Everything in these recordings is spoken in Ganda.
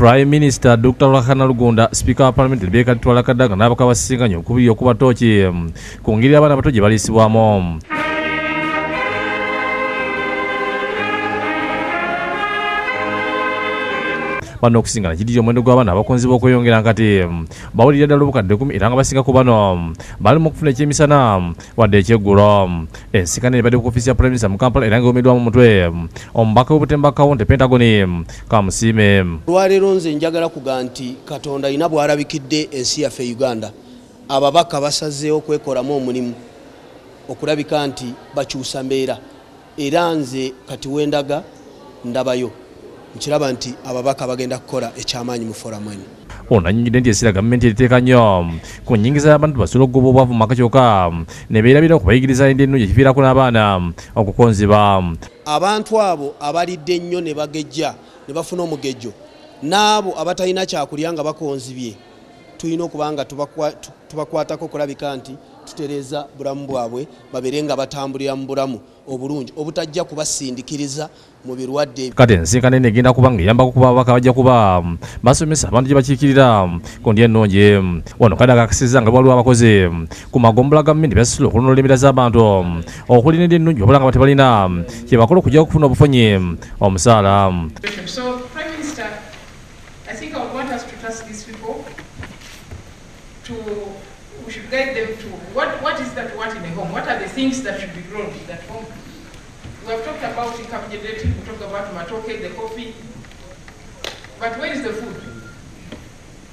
Prime Minister Dr. Rahana Lugunda, Speaker of Parliament Rebecca Twalakadaga n'abakabasinganya okubiri okuba tooki ku ngeri abaana abato gye baliisibwamu. Bano okusingana kiddiyo omuwendo gw'abaana abakonzibwa okweyongera nkati bawulira ddala obukadde 10 era nga basinga ku bano bali mu kufuna ekyemisana wadde ekyeggulo. Ensikana ebadde ku ofiisi ya Prime Minister mu Kampala era ng'ewomeddwamu omutwe omubaka w'obutemba Kawunti Pentagon Kamusiime. Olwaleero nze njagala kuga nti Katonda alina bw'alabikidde ensi yaffe Uganda. Ababaka basazeewo okwekolamu omulimu okulabika nti bakyusa mbeera era nze kati wendaga ndabayo nkiraba nti ababaka bagenda kukola ekyamaanyi mu foramu eno. Onanyigidde nti essira gavumenti eriteeka nnyo ku nnyingiza y'abantu basobola okugoba obwavu mu maka kyokka ne beerabira okubayigiriza enda ennungi ekiviirako n'abaana okukonziba. Abantu abo abalidde ennyo ne bagejja ne bafuna omugejjo n'abo abatalina kyakulya nga bakonzibye tulina okuba nga tubakwatako okulabika nti tutereeza bulamu bwabwe babeere nga batambulira mu bulamu obulungi obutajja kubasindikiriza mu birwadde. Kati ensinkano eno egenda kuba ng'eyambako kuba ababaka bajja kuba basomesa abantu gye bakiikirira ku ndya ennungi. Wano kadaga akasizza nga waliwo abakozi ku magombola gavumenti byasasula okulondola embeera z'abantu okuli n'endya ennungi obula nga tebalina kye bakola okujja okufuna obufunyi omusaala. We should guide them to what is that what in a home? What are the things that should be grown in that home? We have talked about encapsulating, we talked about matoke, the coffee. But where is the food?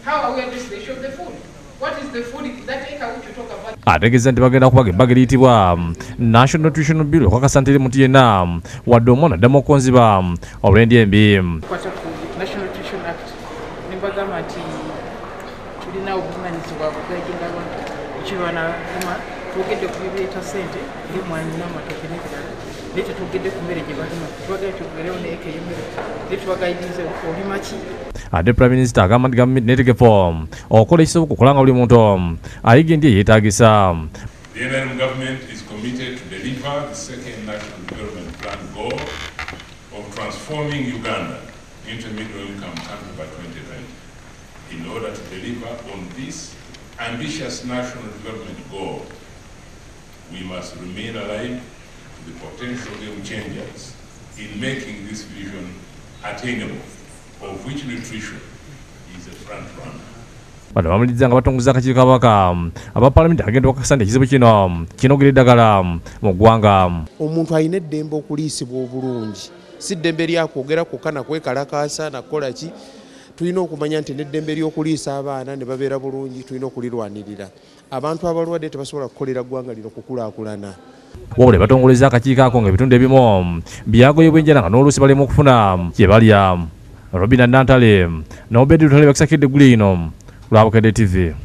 How are we addressing the issue of the food? What is the food that acre which you talk about? Ategeeza nti bagenda kubaga ebbaga eriyitibwa National Nutritional Bill okakasa nti muntu yenna wadde omwana addamu okonziba olw'endya embi. National Nutrition Act nimbagamba nti tulina obuvunanyizibwa bugajinga abantu ekirwana kuma twogedde ku bireeta ssente ng'emwanyi n'amatoke n'ebirala naye tetwogedde ku mmere gye balima tubagaye tugerewo ne eka y'emmere naye tubagayiriza olima ki. Ate Prime Minister agamba nti gavumenti neetegefu okukola ekisoboka okukola nga buli muntu ayiga endya eyeetaagisa. The NRM government is committed to deliver the second National Development Plan goal of transforming Uganda into a middle-income country by 2020. In order to deliver on this ambitious national development goal, we must remain alive to the potential game changers in making this vision attainable, of which nutrition is a front runner. Bano bamuliriza nga batongoza akakiiko kabaka aba Parliament agenda okakasa nti ekizibu kino kinogera eddagala mu ggwanga. Omuntu alina eddembe okuliisibwa obulungi, si ddembe lyakwogera kwokka nakwekalakaasa nakukola ki. Tulina okumanya nti n'eddembe ly'okuliisa abaana ne babeera bulungi tulina okulirwanirira. Abantu abalwadde tebasobola kukolera ggwanga lino kukulaakulana. Wabula batongoleza akakiiko ako ng'ebitundu ebimu byagoyebwa enjala nga n'oluusi balema okufuna kye balya. Robina Nantale n'Obedi Lutale bakisakidde eggulu lino lwa Bukedde TV.